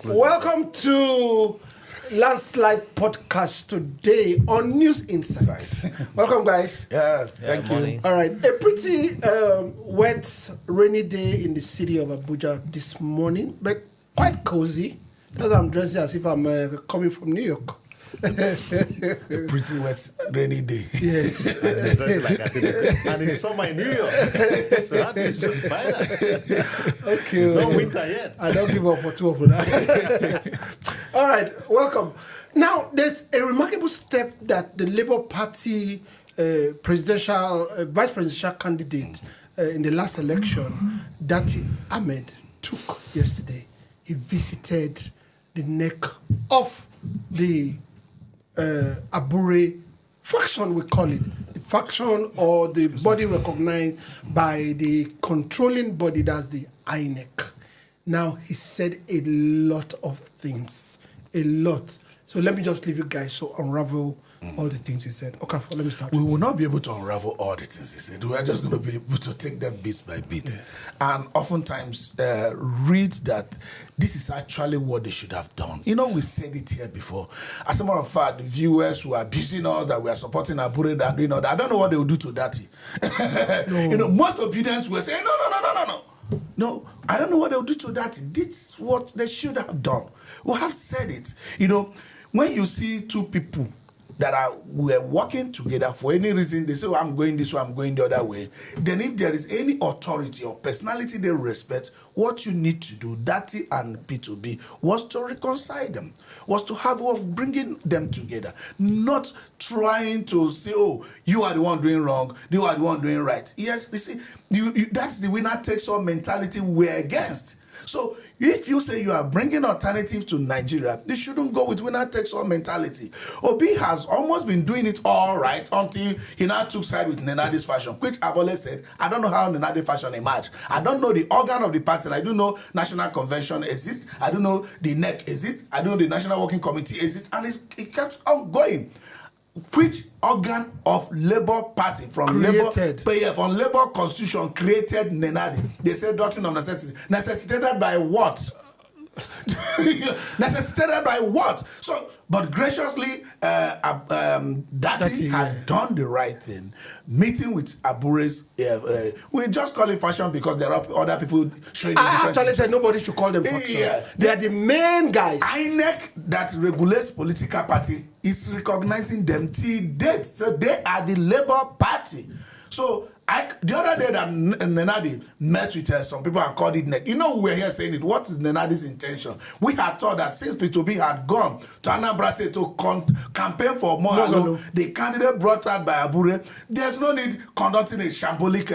Welcome to Landslide Podcast today on News Insights. Welcome, guys. Thank you. All right, a pretty wet, rainy day in the city of Abuja this morning, but quite cozy. Because I'm dressing as if I'm coming from New York. A pretty wet, rainy day. Yes. And it's summer in New York. So that is just fine. Okay. No winter yet. I don't give up for two of that. All right, welcome. Now, there's a remarkable step that the Labour Party vice presidential candidate in the last election, Datti Ahmed, took yesterday. He visited the neck of the Abure faction, we call it. The faction or the body recognized by the controlling body, that's the INEC. Now, he said a lot of things. A lot. So let me just leave you guys to unravel all the things he said. Okay, let me start. We will not be able to unravel all the things he said. We are just going to be able to take them bit by bit. Yeah. And oftentimes read that this is actually what they should have done. You know, we said it here before. As a matter of fact, the viewers who are abusing us, that we are supporting Abure and doing all that, I don't know what they will do to Datti. No. You know, most obedience will say, no. No, I don't know what they'll do to that. This is what they should have done. We have said it. You know, when you see two people that were working together for any reason, they say, I'm going this way, I'm going the other way. Then if there is any authority or personality they respect, what you need to do, Datti and P2B, was to reconcile them, was to have a way of bringing them together, not trying to say, oh, you are the one doing wrong, you are the one doing right. Yes, you see, that's the winner takes all mentality we're against. So if you say you are bringing alternative to Nigeria, they shouldn't go with winner takes all mentality. Obi has almost been doing it all right until he now took side with Nenadi's fashion, which I've always said, I don't know how Nenadi fashion emerged. I don't know the organ of the party. I do know National Convention exists. I don't know the NEC exists. I don't know the National Working Committee exists. And it kept on going. Which organ of Labour Party from Labour Constitution created Nenadi? They said doctrine of necessity. Necessitated by what? Necessitated by what? So, but graciously, Datti has done the right thing. Meeting with Abure's, we just call it fashion because there are other people showing. I actually said nobody should call them faction. Yeah. They are the main guys. INEC that regulates political party is recognizing them till date. So they are the Labour Party. So the other day that Nenadi met with some people and called it NEC. You know, we were here saying it. What is Nenadi's intention? We had thought that since P2B had gone to Anambra State to campaign for more, the candidate brought out by Abure, there's no need conducting a shambolic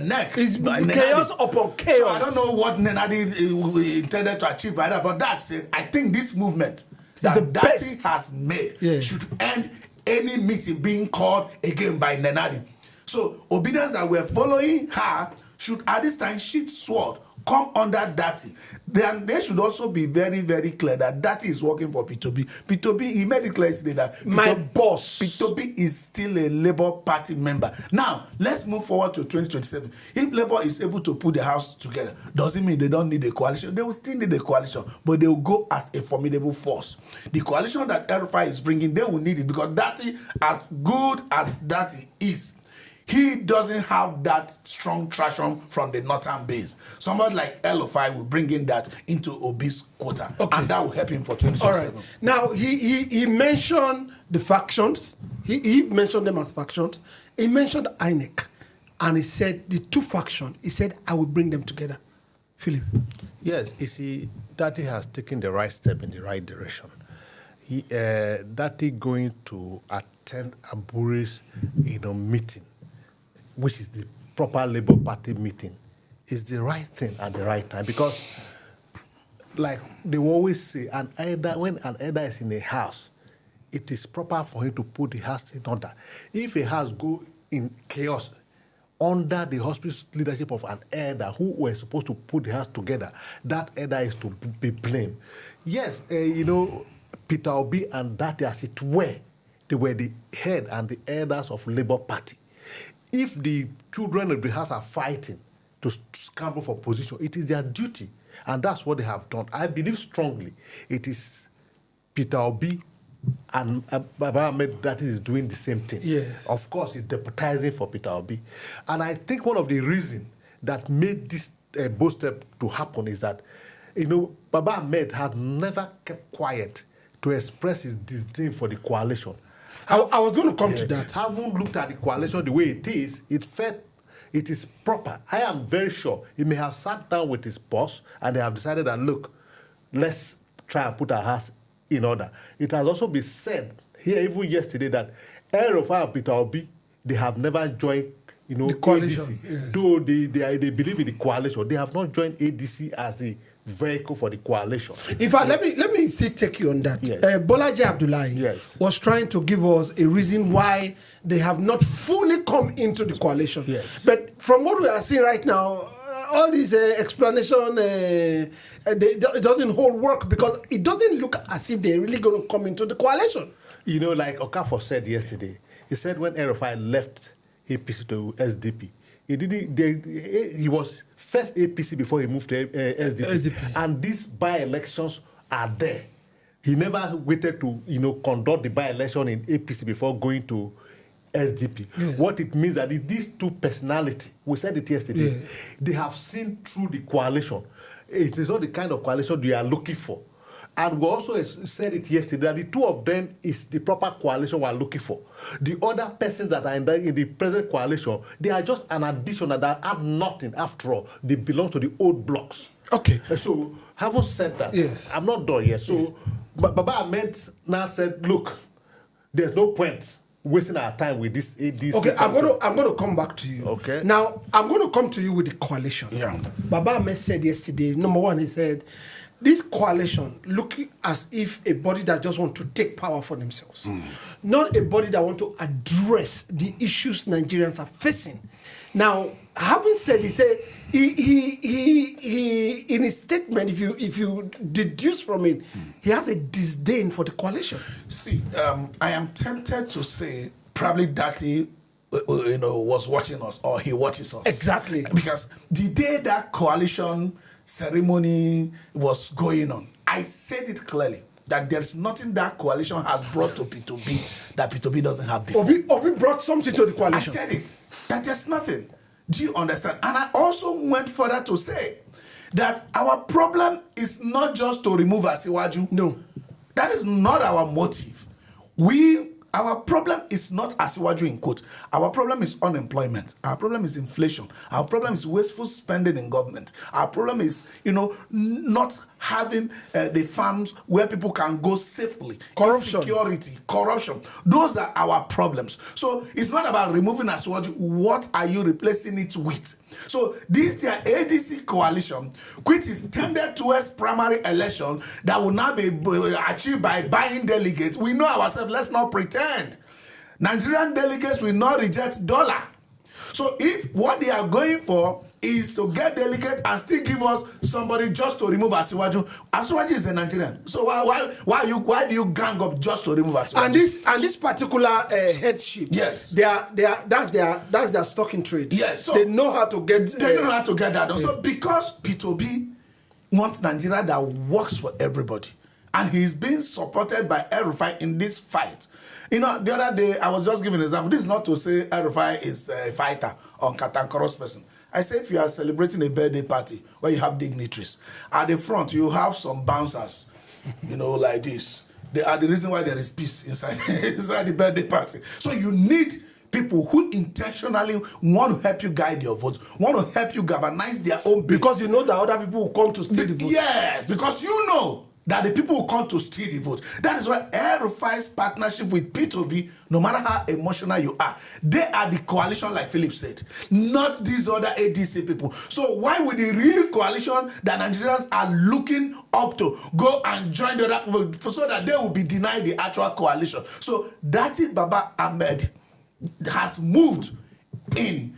NEC. It's chaos upon chaos. So I don't know what Nenadi intended to achieve by that, but that said, I think this movement that Datti has made should end any meeting being called again by Nenadi. So, obedience that we're following her should at this time shift sword, come under Datti. Then they should also be very, very clear that Datti is working for P2B. P2B, he made it clear yesterday that my boss. P2B is still a Labour Party member. Now, let's move forward to 2027. If Labour is able to put the house together, doesn't mean they don't need a coalition. They will still need a coalition, but they will go as a formidable force. The coalition that RFI is bringing, they will need it because Datti, as good as Datti is, he doesn't have that strong traction from the northern base. Somebody like LFI will bring in that into Obi's quota, and that will help him for 2027. All right. Now, he mentioned the factions. He mentioned them as factions. He mentioned INEC, and he said the two factions, he said, I will bring them together. Philip. Yes, you see, Datti has taken the right step in the right direction. Datti going to attend Abure's meeting, which is the proper Labour Party meeting, is the right thing at the right time. Because, like they always say, when an elder is in a house, it is proper for him to put the house in order. If a house go in chaos under the hospice leadership of an elder who were supposed to put the house together, that elder is to be blamed. Yes, Peter Obi and Datti, as it were, they were the head and the elders of Labour Party. If the children of the house are fighting to scramble for position, it is their duty. And that's what they have done. I believe strongly it is Peter Obi and Baba Ahmed that is doing the same thing. Yeah. Of course, it's deputizing for Peter Obi. And I think one of the reasons that made this bold step to happen is that, Baba Ahmed had never kept quiet to express his disdain for the coalition. I was going to come to that. Having looked at the coalition the way it is, it felt it is proper. I am very sure he may have sat down with his boss and they have decided that, look, let's try and put our house in order. It has also been said here even yesterday that El-Rufai and Peter Obi, they have never joined the coalition. ADC. Yeah. Though they believe in the coalition, they have not joined ADC as a vehicle for the coalition. In fact, let me still take you on that. Yes. Bolaji Abdullahi was trying to give us a reason why they have not fully come into the coalition. Yes. But from what we are seeing right now, all these explanation, it doesn't hold work because it doesn't look as if they're really going to come into the coalition. Like Okafor said yesterday, he said when El-Rufai left APC to SDP, he was first APC before he moved to SDP. And these by-elections are there. He never waited to, conduct the by-election in APC before going to SDP. Yeah. What it means that these two personalities, we said it yesterday, they have seen through the coalition. It is not the kind of coalition they are looking for. And we also said it yesterday that the two of them is the proper coalition we are looking for. The other persons that are in the present coalition, they are just an addition that add nothing after all. They belong to the old blocks. Okay. So, having said that, I'm not done yet. So, Baba Ahmed now said, look, there's no point wasting our time with this ADC. Okay, I'm going to come back to you. Okay. Now, I'm going to come to you with the coalition. Yeah. Baba Ahmed said yesterday, number one, he said, this coalition looking as if a body that just want to take power for themselves, not a body that want to address the issues Nigerians are facing. Now, having said, he said he in his statement, if you deduce from it, he has a disdain for the coalition. See, I am tempted to say probably Datti, was watching us or he watches us. Exactly. Because the day that coalition ceremony was going on, I said it clearly that there's nothing that coalition has brought to P2B that P2B doesn't have before. Obi brought something to the coalition. I said it, that there's nothing. Do you understand? And I also went further to say that our problem is not just to remove Asiwaju. No. That is not our motive. Our problem is not Asiwaju in quote. Our problem is unemployment. Our problem is inflation. Our problem is wasteful spending in government. Our problem is, not having the farms where people can go safely. Corruption. Insecurity, corruption. Those are our problems. So it's not about removing Asiwaju. What are you replacing it with? So this is the ADC coalition, which is tended towards primary election that will now be achieved by buying delegates. We know ourselves, let's not pretend. Nigerian delegates will not reject dollar. So if what they are going for is to get delegates and still give us somebody just to remove Asiwaju. Asiwaju is a Nigerian. So why do you gang up just to remove Asiwaju? And this particular headship, yes, that's their stock in trade. Yes, so they know how to get. They know how to get that. So because P2B wants Nigeria that works for everybody, and he's being supported by El-Rufai in this fight. The other day I was just giving an example. This is not to say El-Rufai is a fighter or cantankerous person. I say if you are celebrating a birthday party where you have dignitaries, at the front you have some bouncers, like this. They are the reason why there is peace inside the birthday party. So you need people who intentionally want to help you guide your votes, want to help you galvanize their own base. Because you know that other people will come to steal the vote. Yes, because you know that the people will come to steal the vote. That is why El-Rufai's partnership with P2B, no matter how emotional you are, they are the coalition, like Philip said, not these other ADC people. So why would the real coalition that Nigerians are looking up to go and join the other people so that they will be denied the actual coalition? So Datti Baba Ahmed has moved in,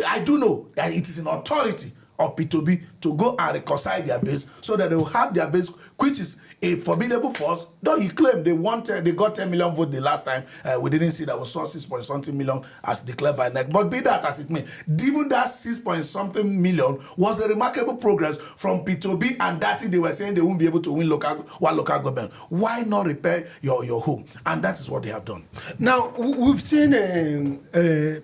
I do know that it is in authority of P2B to go and reconcile their base so that they will have their base, which is a formidable force. Though he claimed they got 10 million votes the last time. We didn't see that was 6 million as declared by NEC. But be that as it may, even that 6 something million was a remarkable progress from P2B and Datti. They were saying they won't be able to win local government. Why not repair your home? And that is what they have done. Now, we've seen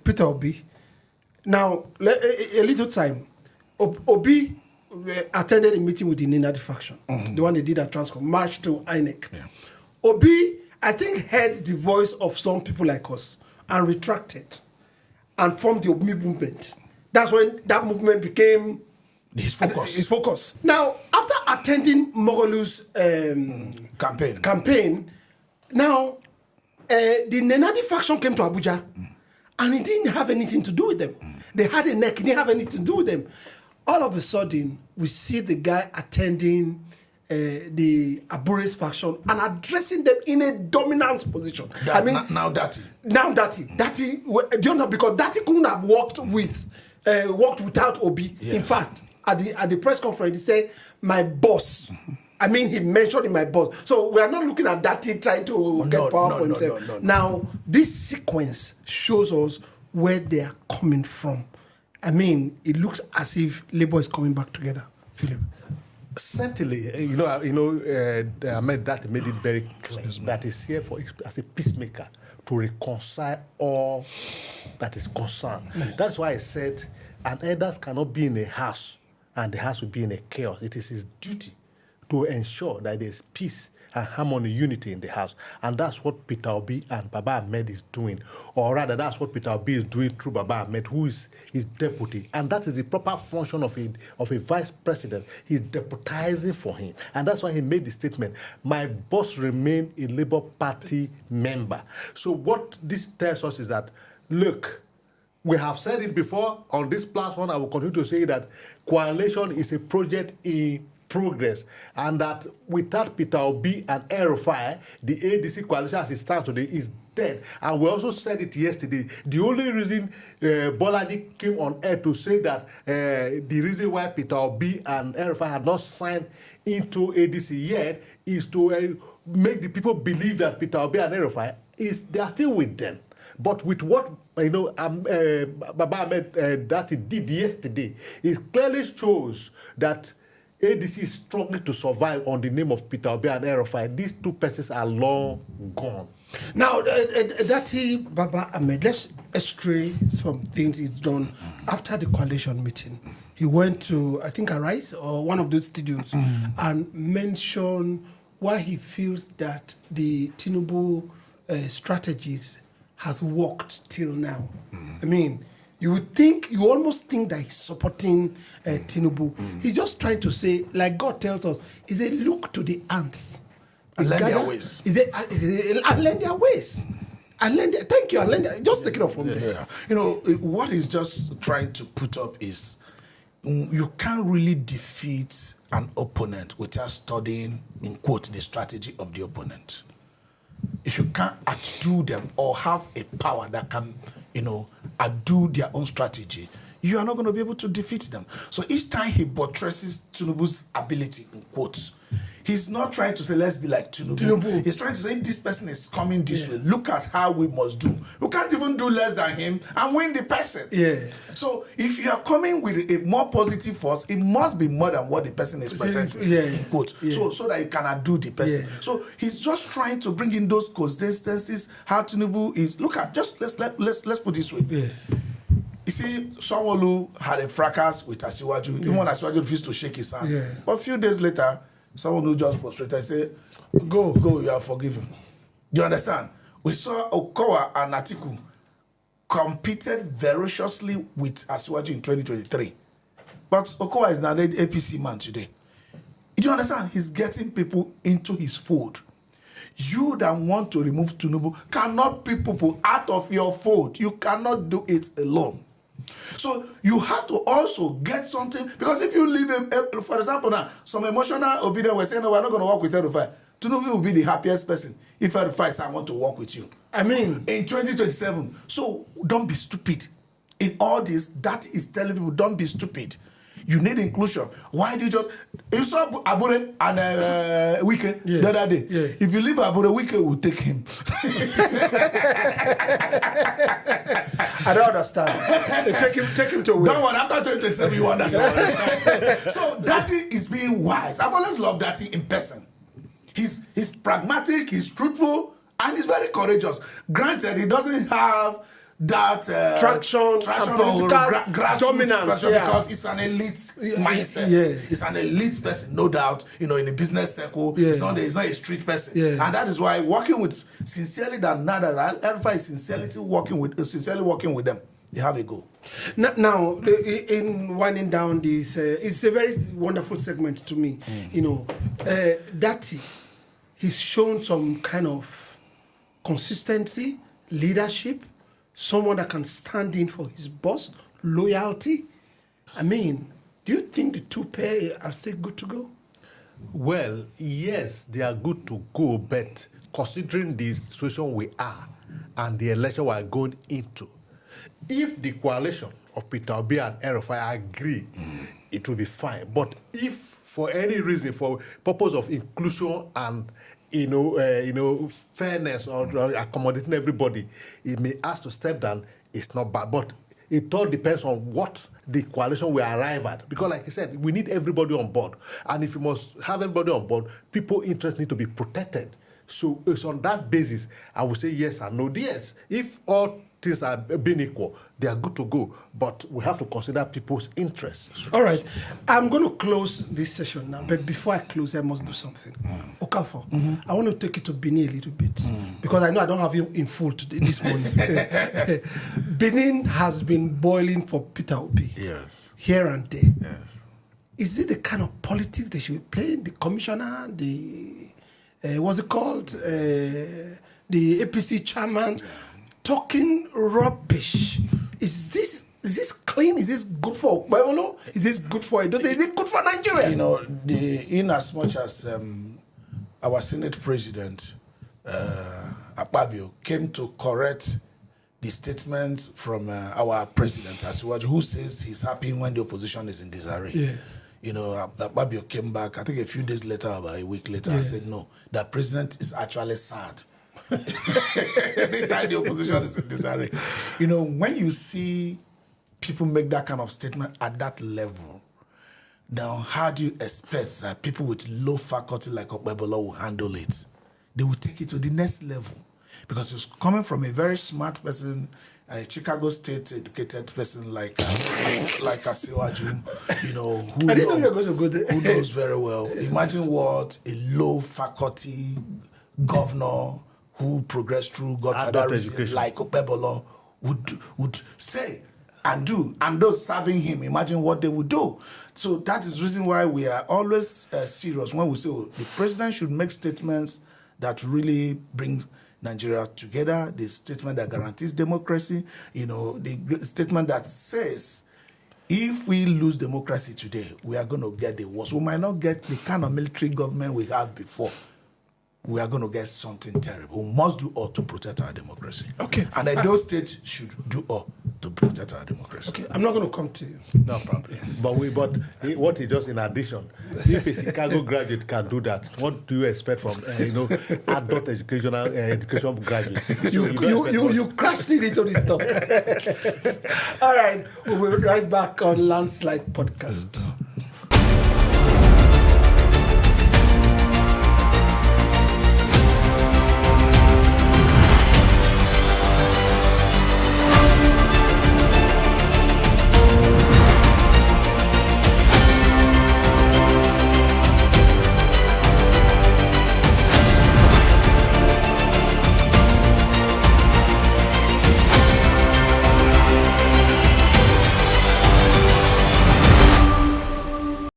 Peter Obi. Now, a little time. Obi attended a meeting with the Nenadi faction, the one they did at Transcorp, marched to INEC. Yeah. Obi, I think, heard the voice of some people like us and retracted and formed the Obi movement. That's when that movement became his focus. Now, after attending Mogolu's campaign, now the Nenadi faction came to Abuja and he didn't have anything to do with them. They had a neck, he didn't have anything to do with them. All of a sudden, we see the guy attending the Abure's faction and addressing them in a dominant position. That's now Datti. Datti, do you know, because Datti couldn't have worked without Obi. Yeah. In fact, at the press conference, he said, "My boss." I mean, he mentioned in my boss. So we are not looking at Datti trying to get power for himself. No. Now, this sequence shows us where they are coming from. I mean, it looks as if Labour is coming back together. Philip. Certainly, Ahmed Datti made it very clear that he's here as a peacemaker to reconcile all that is concerned. That's why I said an elder cannot be in a house and the house will be in a chaos. It is his duty to ensure that there's peace and harmony, unity in the house. And that's what Peter Obi and Baba Ahmed is doing. Or rather, that's what Peter Obi is doing through Baba Ahmed, who is his deputy. And that is the proper function of a vice president. He's deputizing for him. And that's why he made the statement, "My boss remained a Labour Party member." So what this tells us is that, look, we have said it before on this platform. I will continue to say that coalition is a project in progress, and that without Peter Obi and El-Rufai, the ADC coalition as it stands today is dead. And we also said it yesterday. The only reason Bolaji came on air to say that the reason why Peter Obi and El-Rufai had not signed into ADC yet is to make the people believe that Peter Obi and El-Rufai they are still with them. But with what Baba Ahmed Datti did yesterday, it clearly shows that ADC is struggling to survive on the name of Peter Obi and El-Rufai. These two persons are long gone. Now, Datti, Baba Ahmed, let's stray some things he's done after the coalition meeting. He went to, I think, Arise or one of those studios and mentioned why he feels that the Tinubu strategies has worked till now. I mean, you almost think that he's supporting Tinubu. He's just trying to say, like God tells us, is a look to the ants. And learn their ways. And learn their ways. Thank you. Just take it off from there. Yeah. What he's just trying to put up is, you can't really defeat an opponent without studying, in quote, the strategy of the opponent. If you can't outdo them or have a power that can, outdo their own strategy, you are not going to be able to defeat them. So each time he buttresses Tinubu's ability, in quotes, he's not trying to say, let's be like Tinubu. He's trying to say, this person is coming this way. Look at how we must do. We can't even do less than him and win the person. Yeah. So if you are coming with a more positive force, it must be more than what the person is presenting, in quote. Yeah. So that you can outdo the person. Yeah. So he's just trying to bring in those consistencies, how Tinubu is. Look at, just let's put it this way. Yes. You see, Sanwo-Olu had a fracas with Asiwaju. Even when Asiwaju refused to shake his hand. Yeah. But a few days later, someone who just prostrated and said, go, you are forgiven. Do you understand? We saw Okowa and Atiku competed ferociously with Asiwaju in 2023. But Okowa is now the APC man today. Do you understand? He's getting people into his fold. You that want to remove Tinubu cannot pick people out of your fold. You cannot do it alone. So you have to also get something, because if you leave him, for example, now some emotional obedience were saying, no, we're not going to work with El-Rufai. Tinubu will be the happiest person if El-Rufai says, I want to work with you. I mean, in 2027. So don't be stupid. In all this, that is telling people, don't be stupid. You need inclusion. Why do you just... You saw Abure and Wike the other day. Yes. If you leave Abure, Wike will take him. I don't understand. Take him to where? Don't worry, after 2027, you understand. So Datti is being wise. I've always loved Datti in person. He's pragmatic, he's truthful, and he's very courageous. Granted, he doesn't have that traction and political dominance, because it's an elite mindset. Yeah. It's an elite person, no doubt. In a business circle, Yeah. he's not a street person, Yeah. and that is why working with sincerely that Alpha is sincerely working with them. They have a goal. Now, in winding down this, it's a very wonderful segment to me. Datti, he's shown some kind of consistency, leadership, someone that can stand in for his boss, loyalty. I mean, do you think the two pair are still good to go? Well, yes, they are good to go, but considering the situation we are and the election we are going into, if the coalition of Peter Obi and El-Rufai agree, it will be fine. But if for any reason, for purpose of inclusion and fairness or accommodating everybody, it may ask to step down. It's not bad, but it all depends on what the coalition will arrive at. Because, like I said, we need everybody on board, and if you must have everybody on board, people's interests need to be protected. So it's on that basis I would say yes and no. Yes, if all things are being equal, they are good to go, but we have to consider people's interests. All right, I'm going to close this session now, but before I close, I must do something. Okafor, I want to take you to Benin a little bit, because I know I don't have you in full today, this morning. Benin has been boiling for Peter Obi. Yes. Here and there. Yes. Is it the kind of politics they should play? The commissioner, what's it called? The APC chairman, talking rubbish. Is this clean? Is this good for Okpebolo? Is this good for Edo? Is it good for Nigeria? In as much as our Senate President, Akpabio, came to correct the statements from our President, Asiwaju, who says he's happy when the opposition is in disarray. Yes. Akpabio came back, I think a few days later, about a week later, and said, no, the President is actually sad. Anytime the opposition is in disarray. When you see people make that kind of statement at that level, now how do you expect that people with low faculty like Okpebolo will handle it? They will take it to the next level. Because it's coming from a very smart person, a Chicago State educated person like Asiwaju, who knows very well. Imagine what a low faculty governor who progressed through godfatherism like Okpebolo would say and do, and those serving him, imagine what they would do. So that is the reason why we are always serious when we say the president should make statements that really bring Nigeria together, the statement that guarantees democracy, the statement that says if we lose democracy today, we are going to get the worst. We might not get the kind of military government we had before. We are going to get something terrible. We must do all to protect our democracy. Okay. And Edo State should do all to protect our democracy. Okay, I'm not going to come to you. No problem. Yes. But what he does in addition, if a Chicago graduate can do that, what do you expect from adult education graduates? You crashed it into this talk. All right, we'll be right back on Landslide Podcast.